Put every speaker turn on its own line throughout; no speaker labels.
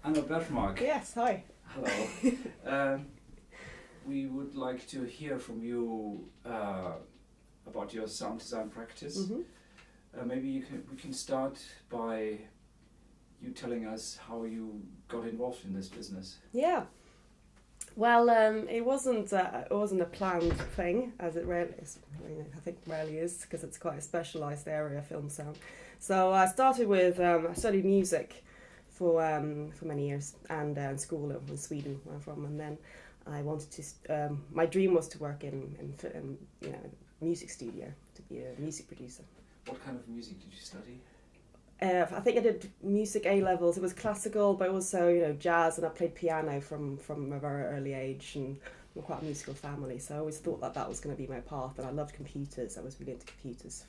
Anna Bertmark.
Yes, hi.
Hello. We would like to hear from you about your sound design practice.
Mm-hmm.
Maybe we can start by you telling us how you got involved in this business.
Yeah. Well, it wasn't a planned thing, as it rarely is. I think rarely is, because it's quite a specialised area, film sound. So I started with I studied music for many years, and in school in Sweden, where I'm from, and then I wanted to. My dream was to work in music studio, to be a music producer.
What kind of music did you study?
I think I did music A levels. It was classical, but also jazz, and I played piano from a very early age, and I'm quite a musical family. So I always thought that was going to be my path, and I loved computers. I was really into computers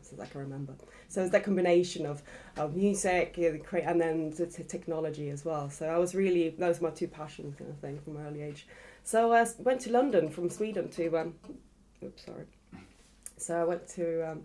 since I can remember. So it's that combination of music and then technology as well. So those were my two passions, kind of thing, from an early age. So I went to London from Sweden to. So I went to.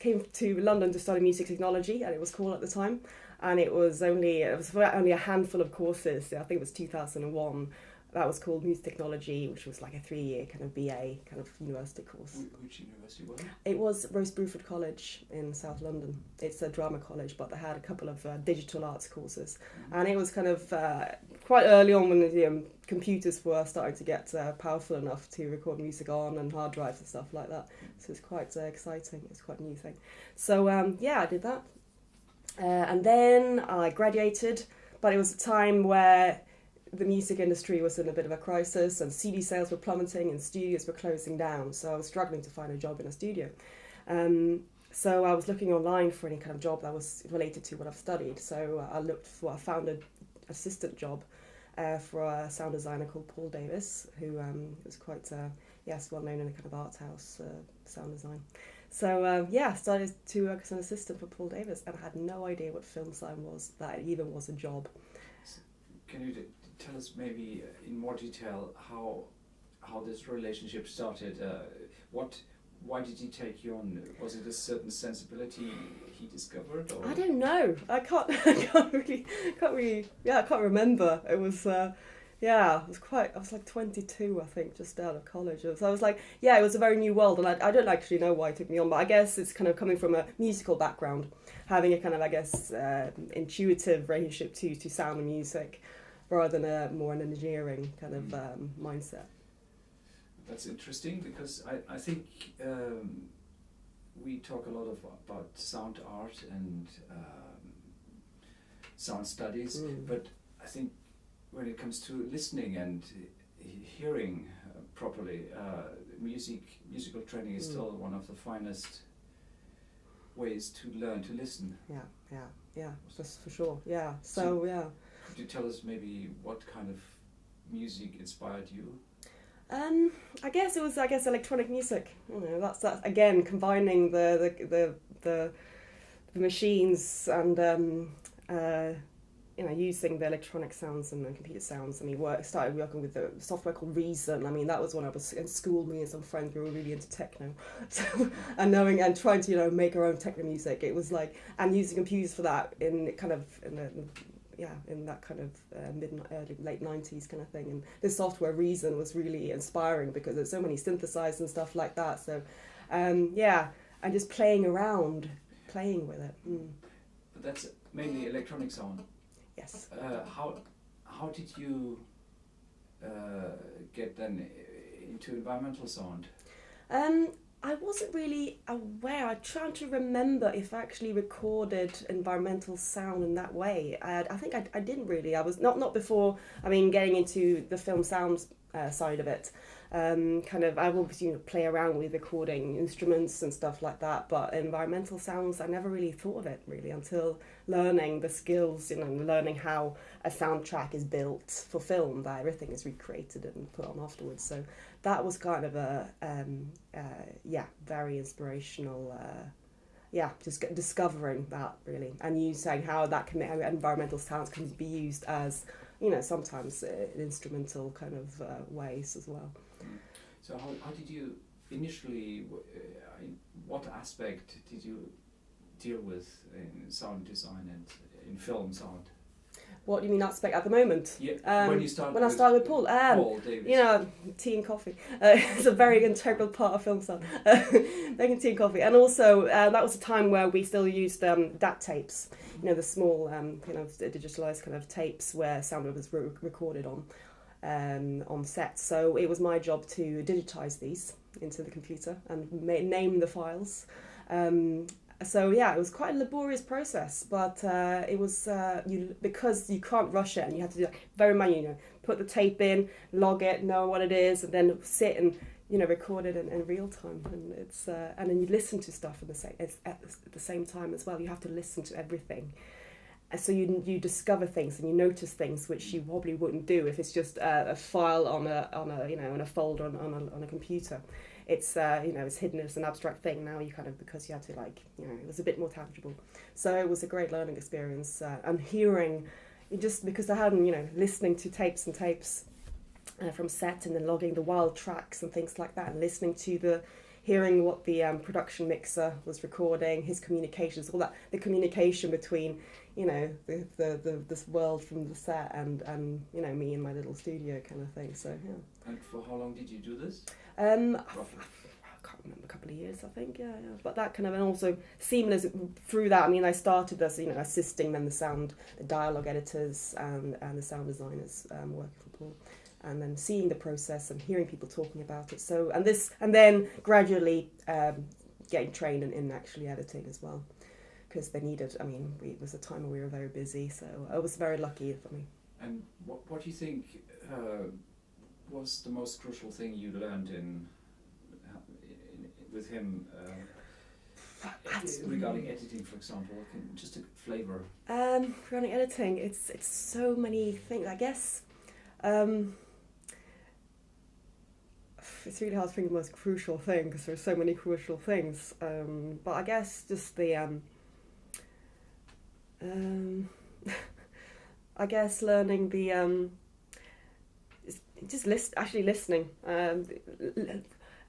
Came to London to study music technology, and it was cool at the time. And it was only a handful of courses. I think it was 2001. That was called music technology, which was like a 3-year kind of BA kind of university course.
Which university was it?
It was Rose Bruford College in South London. It's a drama college, but they had a couple of digital arts courses. Mm-hmm. And it was kind of quite early on when the computers were starting to get powerful enough to record music on, and hard drives and stuff like that. So it's quite exciting. It's quite a new thing. So I did that. And then I graduated, but it was a time where the music industry was in a bit of a crisis, and CD sales were plummeting and studios were closing down. So I was struggling to find a job in a studio. So I was looking online for any kind of job that was related to what I've studied. So I found an assistant job for a sound designer called Paul Davis, who was quite well known in the kind of art house sound design. So I started to work as an assistant for Paul Davis, and I had no idea what film sound was, that it even was a job.
Can you tell us maybe in more detail how this relationship started? Why did he take you on? Was it a certain sensibility he discovered? Or?
I don't know. I can't remember. It was I was like 22, I think, just out of college. So I was like, it was a very new world, and I don't actually know why he took me on, but I guess it's kind of coming from a musical background, having a kind of, intuitive relationship to sound and music, rather than more an engineering kind of mindset.
That's interesting, because I think we talk a lot about sound art and sound studies, but I think when it comes to listening and hearing properly, musical training is still one of the finest ways to learn to listen.
Yeah, that's for sure. Yeah. So yeah.
Could you tell us maybe what kind of music inspired you?
I guess it was electronic music. That's again combining the machines and using the electronic sounds and the computer sounds. Started working with the software called Reason. That was when I was in school. Me and some friends, we were really into techno, and trying to make our own techno music. It was like, and using computers for that in that kind of late 90s kind of thing. And this software Reason was really inspiring, because there's so many synthesizers and stuff like that. So and just playing with it.
But that's mainly electronic sound.
Yes.
How did you get then into environmental sound?
I wasn't really aware. I'm trying to remember if I actually recorded environmental sound in that way. I think I didn't really. I was not before. Getting into the film sound side of it. I've always play around with recording instruments and stuff like that. But environmental sounds, I never really thought of it really until learning the skills. Learning how a soundtrack is built for film, that everything is recreated and put on afterwards. So that was kind of a very inspirational. Just discovering that really, and you saying how environmental sounds can be used as sometimes in instrumental kind of ways as well.
So how did you initially? What aspect did you deal with in sound design and in film sound?
What do you mean aspect at the moment?
Yeah, when you started
when I started with Paul,
Paul Davis.
you know, tea and coffee. It's a very integral part of film sound. Making tea and coffee, and also that was a time where we still used DAT tapes. You know, the small kind of digitalized kind of tapes where sound was recorded on set. So it was my job to digitize these into the computer and name the files. So yeah, it was quite a laborious process, but it was because you can't rush it, and you have to do very manually. You know, put the tape in, log it, know what it is, and then sit and record it in real time. And it's and then you listen to stuff at the same time as well. You have to listen to everything, and so you discover things and you notice things which you probably wouldn't do if it's just a file on a folder on a computer. It's it's hidden as an abstract thing now. You kind of, because you had to it was a bit more tangible. So it was a great learning experience, and hearing, just because I hadn't listening to tapes and tapes from set, and then logging the wild tracks and things like that, and listening to hearing what the production mixer was recording, his communications, all that, the communication between this world from the set and me in my little studio kind of thing. So yeah.
And for how long did you do this?
I can't remember, a couple of years, I think. Yeah. But that kind of, and also seamless through that. I mean, I started as assisting then the dialogue editors and the sound designers working for Paul, and then seeing the process and hearing people talking about it. So and then gradually getting trained in actually editing as well, because they needed. I mean, it was a time where we were very busy, so I was very lucky for me.
And what do you think was the most crucial thing you learned with him regarding editing, for example? Just a flavour.
Regarding editing, it's so many things. I guess it's really hard to think of the most crucial thing because there's so many crucial things. But I guess just the I guess learning the just listening.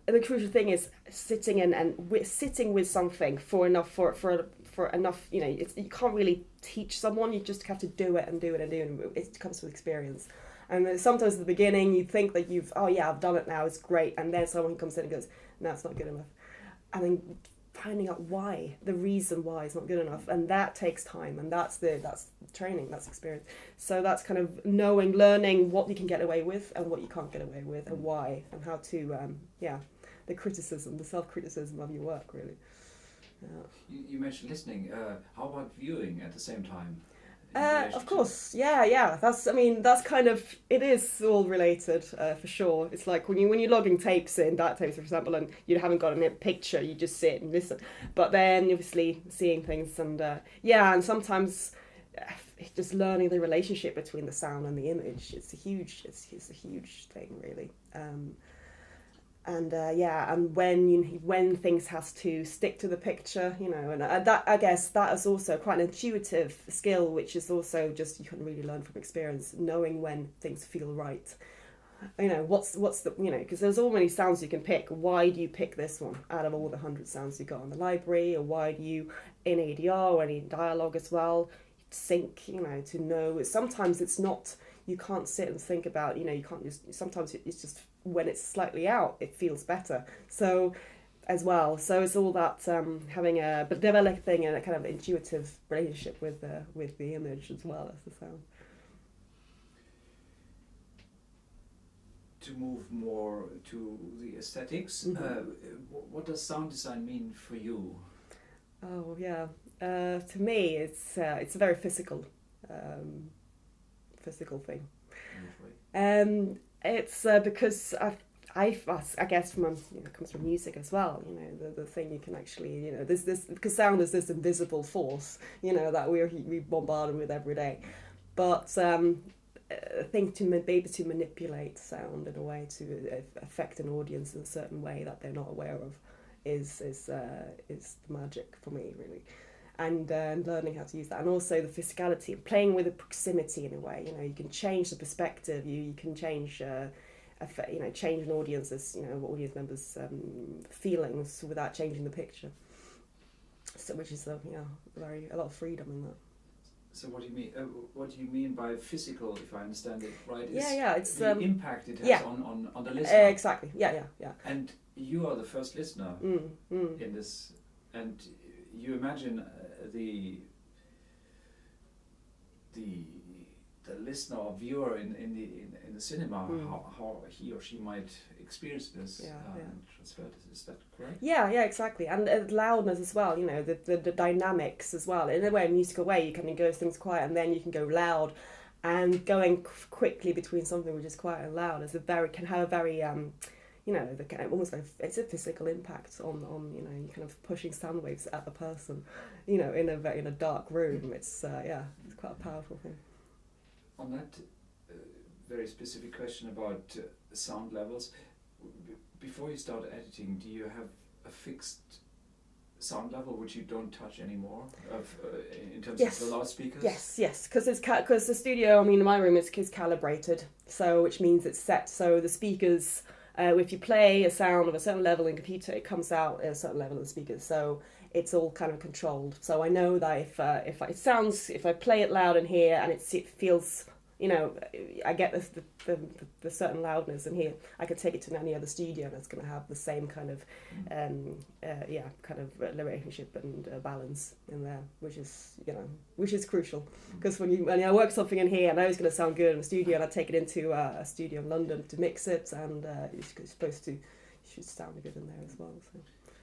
The crucial thing is sitting sitting with something for enough for enough. You can't really teach someone. You just have to do it and do it and do it. And it comes with experience. And sometimes at the beginning you think that I've done it now, it's great, and then someone comes in and goes, no, it's not good enough, and then finding out the reason why it's not good enough, and that takes time, and that's training, that's experience. So that's kind of learning what you can get away with and what you can't get away with, and why, and how to the self-criticism of your work, really.
You mentioned listening. How about viewing at the same time?
Of course, yeah. That's kind of, it is all related for sure. It's like when you're logging tapes in, DAT tapes, for example, and you haven't got a picture, you just sit and listen. But then obviously seeing things and and sometimes just learning the relationship between the sound and the image. It's a huge thing, really. And when things has to stick to the picture, and that, I guess that is also quite an intuitive skill, which is also just, you can really learn from experience, knowing when things feel right. What's the, because there's all many sounds you can pick. Why do you pick this one out of all the 100 sounds you got in the library? Or why do you, in ADR or any dialogue as well, sync, to know? Sometimes it's not, you can't sit and think about, you can't just, sometimes it's just, when it's slightly out, it feels better. So, as well. So it's all that developing a kind of intuitive relationship with the image as well as the sound.
To move more to the aesthetics, what does sound design mean for you?
Oh yeah, to me it's a very physical thing. It's because I guess from it comes from music as well. The thing you can actually this because sound is this invisible force that we bombarded with every day, but I think to be able to manipulate sound in a way to affect an audience in a certain way that they're not aware of is the magic for me, really. And learning how to use that, and also the physicality, playing with the proximity in a way. You can change the perspective. You can change, change an audience's, audience members' feelings without changing the picture. So, which is a lot of freedom in that.
So what do you mean? What do you mean by physical? If I understand it right, is
it's
the impact it has on the listener.
Exactly. Yeah.
And you are the first listener in this, and you imagine the listener or viewer in the cinema, how he or she might experience this and transfer this. Is that correct?
Yeah, exactly. And loudness as well, you know, the dynamics as well. In a way, a musical way, you can go things quiet and then you can go loud, and going quickly between something which is quiet and loud can have a very you know, it's a physical impact on you know, you kind of pushing sound waves at the person, you know, in a dark room. It's it's quite a powerful thing.
On that very specific question about sound levels, before you start editing, do you have a fixed sound level which you don't touch anymore in terms of the loudspeakers?
Yes, because the studio, I mean, in my room is calibrated, so which means it's set so the speakers. If you play a sound of a certain level in computer, it comes out at a certain level in the speakers. So it's all kind of controlled. So I know that if I play it loud in here and it feels, you know, I get the certain loudness in here, I could take it to any other studio and it's going to have the same kind of relationship and balance in there, which is crucial, because when I work something in here, I know it's going to sound good in the studio, and I take it into a studio in London to mix it, and it should sound good in there as well. So.